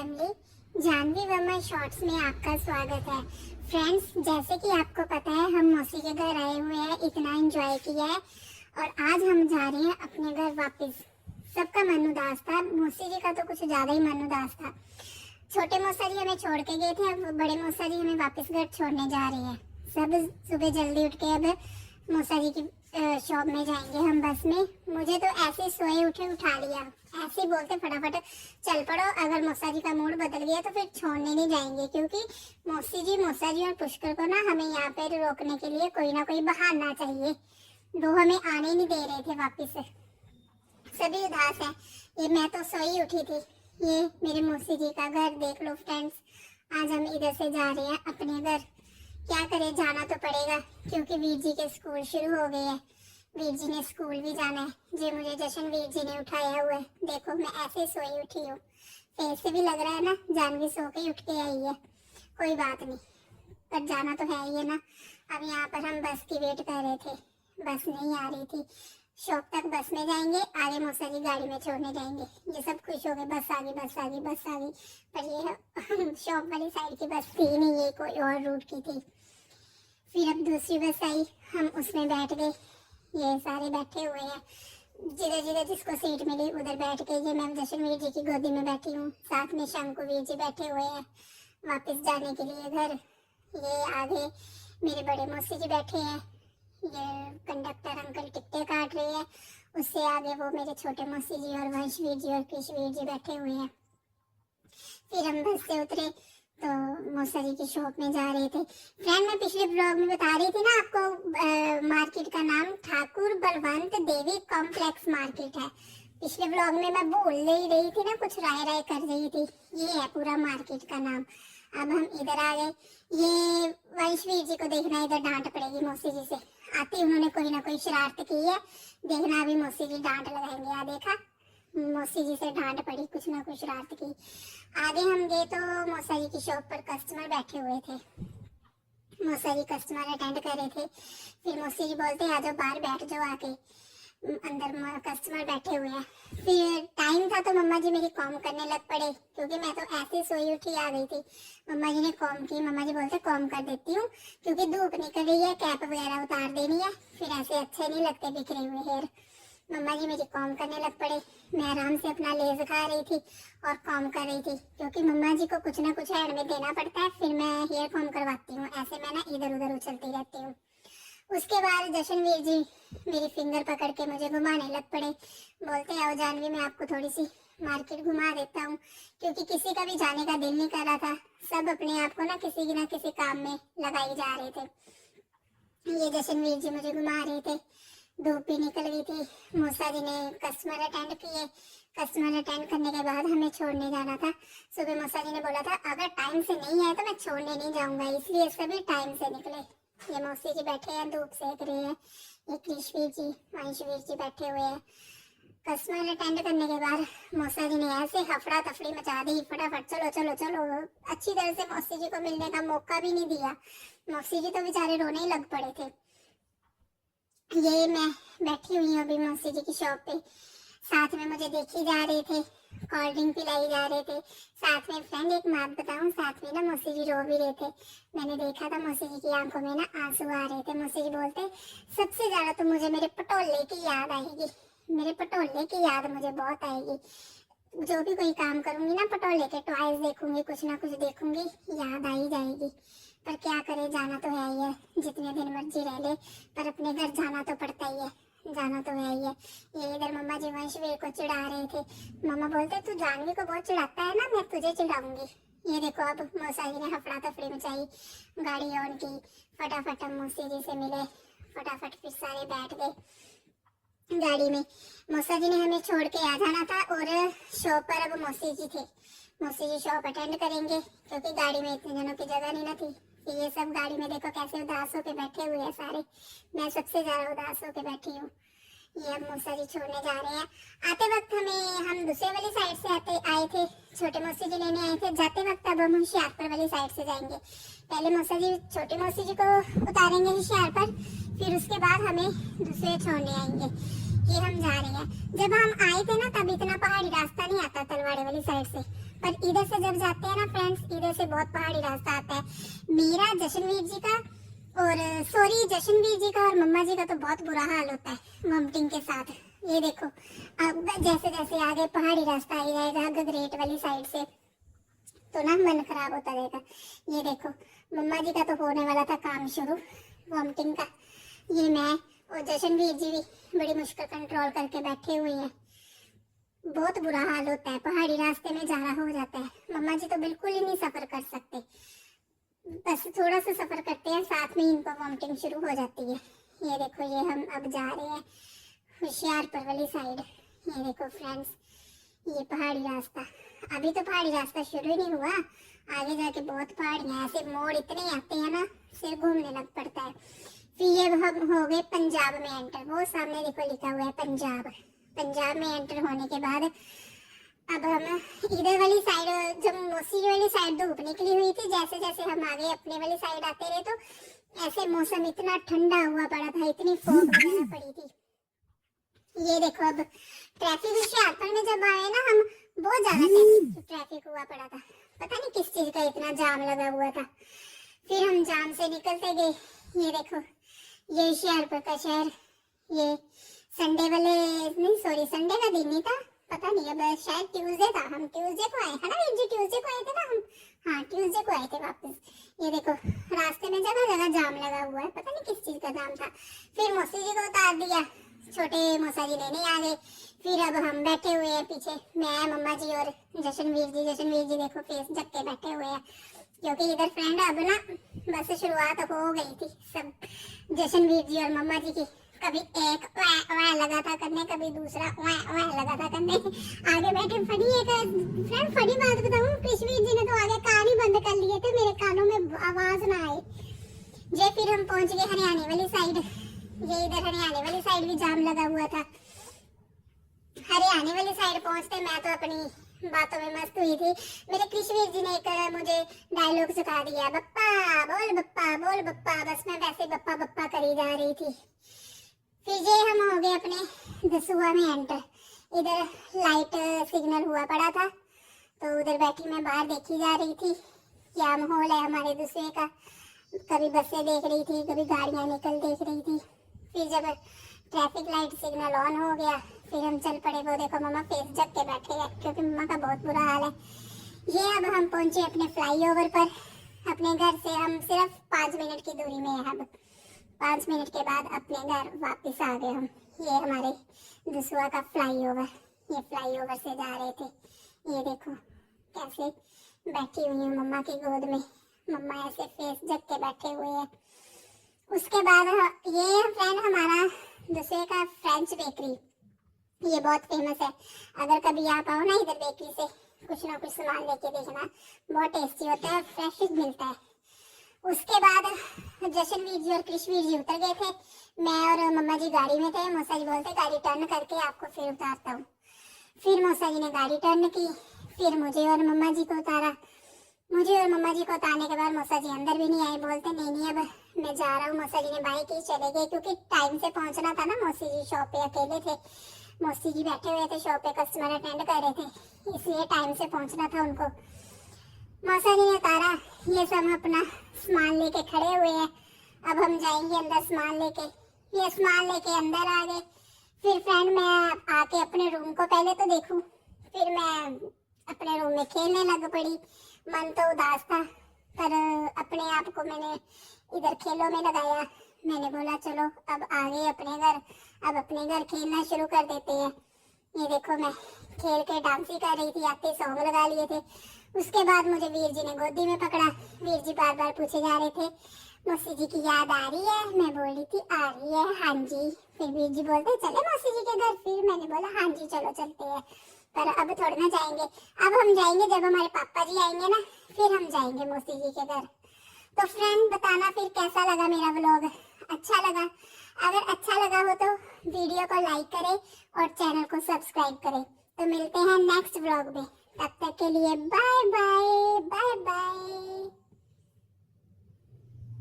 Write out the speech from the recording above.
Family, Janvi Verma shorts में आपका स्वागत है। फ्रेंड्स, जैसे कि आपको पता है हम मौसी के घर आए हुए हैं, इतना एंजॉय किया है और आज हम जा रहे हैं अपने घर वापस। सबका मन उदास था, मौसी जी का तो कुछ ज्यादा ही मन उदास था। छोटे मौसा जी हमें छोड़ के गए थे, अब बड़े मौसा जी हमें वापस घर छोड़ने जा रहे हैं। सब सुबह जल्दी उठ के अब मौसा जी की शॉप में जाएंगे हम बस में। मुझे तो ऐसे सोए उठे उठा लिया, ऐसे ही बोलते फटाफट चल पड़ो, अगर मौसा जी का मूड बदल गया तो फिर छोड़ने नहीं जाएंगे, क्योंकि मौसा जी और पुष्कर को ना हमें यहाँ पे रोकने के लिए कोई ना कोई बहाना चाहिए। वो हमें आने नहीं दे रहे थे वापिस, सभी उदास है। ये मैं तो सोई उठी थी। ये मेरे मौसी जी का घर देख लो फ्रेंड्स। आज हम इधर से जा रहे हैं अपने घर। क्या करें, जाना तो पड़ेगा क्योंकि वीर जी के स्कूल शुरू हो गए हैं। वीर जी ने स्कूल भी जाना है। जो मुझे जश्न वीर जी ने उठाया हुआ है, देखो मैं ऐसे सोई उठी हूँ। फेस से भी लग रहा है ना जानवी सो के उठ के आई है। कोई बात नहीं, पर जाना तो है ही है ना। अब यहाँ पर हम बस की वेट कर रहे थे, बस नहीं आ रही थी। शॉप तक बस में जाएंगे, आगे मौसा जी गाड़ी में छोड़ने जाएंगे। ये सब खुश हो गए, बस आ गई बस आ गई बस आ गई। पर ये शॉप वाली साइड की बस थी नहीं, ये कोई और रूट की थी। फिर अब दूसरी बस आई, हम उसमें बैठ गए। ये सारे बैठे हुए हैं, जिधर जिधर जिसको सीट मिली उधर बैठ गए। ये मैं जश्नवीर जी की गोदी में बैठी हूँ, साथ में शंकुवीर जी बैठे हुए हैं वापस जाने के लिए घर। ये आगे मेरे बड़े मौसी जी बैठे हैं। ये कंडक्टर अंकल टिकटें काट रहे हैं। उससे आगे वो मेरे छोटे मौसी जी और वंशवीर जी और कृष्णवीर जी बैठे हुए हैं। फिर हम बस से उतरे तो मौसा जी की शॉप में जा रहे थे। फ्रेंड, मैं पिछले ब्लॉग में बता रही थी ना आपको, मार्केट का नाम ठाकुर बलवंत देवी कॉम्प्लेक्स मार्केट है। पिछले ब्लॉग में मैं बोल ही रही थी ना, कुछ राय राय कर रही थी। ये है पूरा मार्केट का नाम। अब हम इधर आ गए। ये वंशवीर जी को देखना, इधर डांट पड़ेगी मौसी जी से। आते उन्होंने कोई ना कोई शरारत की है, देखना अभी मौसी जी डांट लगाएंगे। आ देखा, मौसी जी से डांट पड़ी, कुछ ना कुछ शरारत की। आगे हम गए तो मौसा जी की शॉप पर कस्टमर बैठे हुए थे। मौसा जी कस्टमर अटेंड कर रहे थे। फिर मौसी जी बोलते आ जाओ बाहर बैठ जाओ आके, अंदर कस्टमर बैठे हुए हैं। फिर टाइम था तो मम्मा जी मेरी कॉम करने लग पड़े, क्योंकि मैं तो ऐसे सोई उठी आ गई थी। मम्मा जी ने कॉम की। मम्मा जी बोलते कॉम कर देती हूँ क्योंकि धूप निकल रही है, कैप वगैरह उतार देनी है, फिर ऐसे अच्छे नहीं लगते बिखरे हुए हेयर। मम्मा जी मेरी कॉम करने लग पड़े। मैं आराम से अपना लेज खा रही थी और कॉम कर रही थी, क्योंकि मम्मा जी को कुछ ना कुछ हैंड में देना पड़ता है। फिर मैं हेयर कॉम करवाती हूँ, ऐसे मैं ना इधर उधर उछलती रहती हूँ। उसके बाद जशनवीर जी मेरी फिंगर पकड़ के मुझे घुमाने लग पड़े। बोलते आओ जानवी, मैं आपको थोड़ी सी मार्केट घुमा देता हूँ, क्योंकि किसी का भी जाने का दिल नहीं कर रहा था। सब अपने आप को ना किसी काम में लगाई जा रहे थे। ये जशनवीर जी मुझे घुमा रहे थे। धूप भी निकल गई थी। मौसा जी ने कस्टमर अटेंड किए। कस्टमर अटेंड करने के बाद हमें छोड़ने जाना था। सुबह मौसा जी ने बोला था अगर टाइम से नहीं आए तो मैं छोड़ने नहीं जाऊंगा, इसलिए सभी टाइम से निकले। ये मौसी जी बैठे हैं, धूप सेक रहे हैं। ये कृष्णवीर जी वंशवीर जी बैठे हुए हैं। कस्टमर अटेंड करने के बाद मौसा जी ने ऐसे हफड़ा तफड़ी मचा दी, फटाफट चलो चलो चलो। अच्छी तरह से मौसी जी को मिलने का मौका भी नहीं दिया। मौसी जी तो बेचारे रोने ही लग पड़े थे। ये मैं बैठी हुई हूँ अभी मौसी जी की शॉप पे। साथ में मुझे देखे जा रहे थे, कोल्ड ड्रिंक पिलाई जा रहे थे। साथ में फ्रेंड एक बात बताऊं, साथ में ना मौसी जी रो भी रहे थे। मैंने देखा था मौसी जी की आंखों में ना आंसू आ रहे थे। मौसी जी बोलते सबसे ज्यादा तो मुझे मेरे पटोले की याद आएगी, मेरे पटोले की याद मुझे बहुत आएगी। जो भी कोई काम करूंगी ना, पटोले के टॉयज देखूंगी, कुछ ना कुछ देखूंगी, याद आ ही जाएगी। पर क्या करे, जाना तो है ही है। जितने दिन मर्जी रह ले, पर अपने घर जाना तो पड़ता ही है, जाना तो है ही है। ये इधर मम्मा जी वंशवीर को चिढ़ा रहे थे। मम्मा बोलते तू जानवी को बहुत चिढ़ाता है ना, मैं तुझे चिढ़ाऊंगी। ये देखो अब मौसा जी ने हफड़ा तफड़ी मचाई, गाड़ी ऑन की। फटाफट हम मौसी जी से मिले, फटाफट फिर सारे बैठ गए गाड़ी में। मौसा जी ने हमें छोड़ के आ जाना था और शॉप पर अब मौसी जी थे। मौसी जी शॉप अटेंड करेंगे, क्योंकि गाड़ी में इतने जनों की जगह नहीं ना थी। ये सब गाड़ी में देखो कैसे उदास होके बैठे हुए हैं सारे। मैं सबसे ज्यादा उदास होके बैठी हूँ। ये अब मौसा जी छोड़ने जा रहे हैं। आते वक्त हम दूसरे वाली साइड से आए थे, छोटे मौसी जी लेने आए थे। जाते वक्त अब हम होशियारपुर वाली साइड से जाएंगे। पहले मौसा जी छोटे मौसी जी को उतारेंगे होशियारपुर, फिर उसके बाद हमें दूसरे छोड़ने आएंगे। ये हम जा रहे हैं। जब हम आए थे ना तब इतना पहाड़ी रास्ता नहीं आता तलवाड़े वाली साइड से। पर इधर से जब जाते हैं ना फ्रेंड्स, इधर से बहुत पहाड़ी रास्ता आता है। मेरा, जशनवीर जी का और सॉरी जशनवीर जी का और मम्मा जी का तो बहुत बुरा हाल होता है वॉमिटिंग के साथ। ये देखो अब जैसे जैसे आगे पहाड़ी रास्ता आ जाएगा गगरेट वाली साइड से तो ना मन खराब होता रहेगा। ये देखो मम्मा जी का तो होने वाला था काम शुरू वॉमिटिंग का। ये मैं और जशनवीर जी भी बड़ी मुश्किल कंट्रोल करके बैठे हुए हैं। बहुत बुरा हाल होता है, पहाड़ी रास्ते में जाना हो जाता है। मम्मा जी तो बिल्कुल ही नहीं सफर कर सकते, बस थोड़ा सा सफर करते हैं साथ में इनको वॉमिटिंग शुरू हो जाती है। ये देखो ये हम अब जा रहे हैं होशियारपुर वाली साइड। ये देखो फ्रेंड्स ये पहाड़ी रास्ता, अभी तो पहाड़ी रास्ता शुरू ही नहीं हुआ, आगे जाके बहुत पहाड़ियां, ऐसे मोड़ इतने आते हैं ना सिर घूमने लग पड़ता है। फिर ये हम हो गए पंजाब में एंटर, वो सामने देखो लिखा हुआ है पंजाब। पंजाब में एंटर होने के बाद अब हम इधर वाली साइड, जब मौसी वाली साइड धूप निकली हुई थी, जैसे जैसे हम आगे अपने वाली साइड आते रहे तो ऐसे मौसम इतना ठंडा हुआ पड़ा था, इतनी फॉग वगैरह पड़ी थी। ये देखो अब ट्रैफिक होशियारपुर में जब आए ना हम, बहुत ज्यादा ट्रैफिक हुआ पड़ा था, पता नहीं किस चीज का इतना जाम लगा हुआ था। फिर हम जाम से निकलते गए। ये देखो ये होशियारपुर का शहर, ये संडे वाले नहीं सॉरी संडे का दिन नहीं था, पता नहीं अब शायद ट्यूसडे था, हम ट्यूसडे को आए है ना वीर जी, ट्यूसडे को आए थे ना हम, हाँ ट्यूसडे को आए थे वापस। ये देखो रास्ते में जगह जगह जाम लगा हुआ है, पता नहीं किस चीज का जाम था। फिर मौसी जी को उतार दिया, छोटे मौसा जी लेने आ गए। फिर अब हम बैठे हुए हैं पीछे, मैं मम्मा जी और जशनवीर जी। जशनवीर जी देखो फेस ढक के बैठे हुए हैं, क्योंकि इधर फ्रेंड अब ना बस शुरुआत हो गई थी सब जशनवीर जी और मम्मा जी की। कभी एक वह लगा था करने, कभी दूसरा वह लगा था करने। आगे बैठे फनी एक फ्रेंड, फनी बात बताऊं, कृष्णवीर जी ने तो आगे कान ही बंद कर लिए थे, मेरे कानों में आवाज ना आए। जे फिर हम पहुंच गए हरियाणा वाली साइड। ये इधर हरियाणा वाली साइड भी जाम लगा हुआ था। हरियाणा वाली साइड पहुंचते मैं तो अपनी बातों में मस्त हुई थी। मेरे कृष्णवीर जी ने एक मुझे डायलॉग सिखा दिया, बप्पा बोल बप्पा बोल बप्पा, बस मैं वैसे बप्पा बप्पा करी जा रही थी। फिर ये हम हो गए अपने दसुआ में एंटर। इधर लाइट सिग्नल हुआ पड़ा था तो उधर बैठी मैं बाहर देखी जा रही थी क्या माहौल है हमारे दसुए का। कभी बसें देख रही थी, कभी गाड़ियां निकल देख रही थी। फिर जब ट्रैफिक लाइट सिग्नल ऑन हो गया फिर हम चल पड़े। वो देखो मम्मा फेस ढक के बैठे हैं क्योंकि मम्मा का बहुत बुरा हाल है। ये अब हम पहुंचे अपने फ्लाईओवर पर। अपने घर से हम सिर्फ 5 मिनट की दूरी में है। अब 5 मिनट के बाद अपने घर वापस आ गए हम। ये हमारे दसुआ का फ्लाईओवर, ये फ्लाईओवर से जा रहे थे। ये देखो कैसे बैठी हुई हूँ मम्मा की गोद में, मम्मा ऐसे फेस ढक के बैठे हुए हैं। उसके बाद ये फ्रेंड हमारा दूसरे का फ्रेंच बेकरी, ये बहुत फेमस है। अगर कभी आप आओ ना इधर बेकरी से कुछ ना कुछ सामान लेके देखना, बहुत टेस्टी होता है, फ्रेश मिलता है। उसके बाद जशनवीर जी और कृष्णवीर जी उतर गए थे, मैं और मम्मा जी गाड़ी में थे। मौसा जी बोलते गाड़ी टर्न करके आपको फिर उतारता हूँ। फिर मौसा जी ने गाड़ी टर्न की, फिर मुझे और मम्मा जी को उतारा। मुझे और मम्मा जी को उतारने के बाद मौसा जी अंदर भी नहीं आए, बोलते नहीं अब मैं जा रहा हूँ। मौसा जी ने बाइक ही चले गए क्योंकि टाइम से पहुंचना था ना। मौसी जी शॉप पे अकेले थे, मौसी जी बैठे हुए थे शॉप पे, कस्टमर अटेंड कर रहे थे, इसलिए टाइम से पहुंचना था उनको। मौसा जी ने उतारा, ये सब अपना सामान लेके खड़े हुए हैं। अब हम जाएंगे अंदर सामान लेके। ये सामान लेके अंदर आ गए। फिर फ्रेंड मैं आके अपने रूम को पहले तो देखूं, फिर मैं अपने रूम में खेलने लग पड़ी। मन तो उदास था पर अपने आप को मैंने इधर खेलों में लगाया। मैंने बोला चलो अब आ गए अपने घर, अब अपने घर खेलना शुरू कर देते हैं। ये देखो मैं खेल के डांस ही कर रही थी, आते सॉन्ग लगा लिए थे। उसके बाद मुझे वीर जी ने गोदी में पकड़ा। वीर जी बार बार पूछे जा रहे थे मौसी जी की याद आ रही है। मैं बोल रही थी आ रही है, हाँ जी। फिर वीर जी बोलते चले मौसी जी के घर। फिर मैंने बोला हाँ जी चलो चलते हैं, पर अब थोड़ी ना जाएंगे, अब हम जाएंगे जब हमारे पापा जी आएंगे ना, फिर हम जाएंगे मौसी जी के घर। तो फ्रेंड बताना फिर कैसा लगा मेरा व्लॉग, अच्छा लगा? अगर अच्छा लगा हो तो वीडियो को लाइक करें और चैनल को सब्सक्राइब करें। तो मिलते हैं नेक्स्ट व्लॉग में, तब तक के लिए बाय बाय बाय बाय।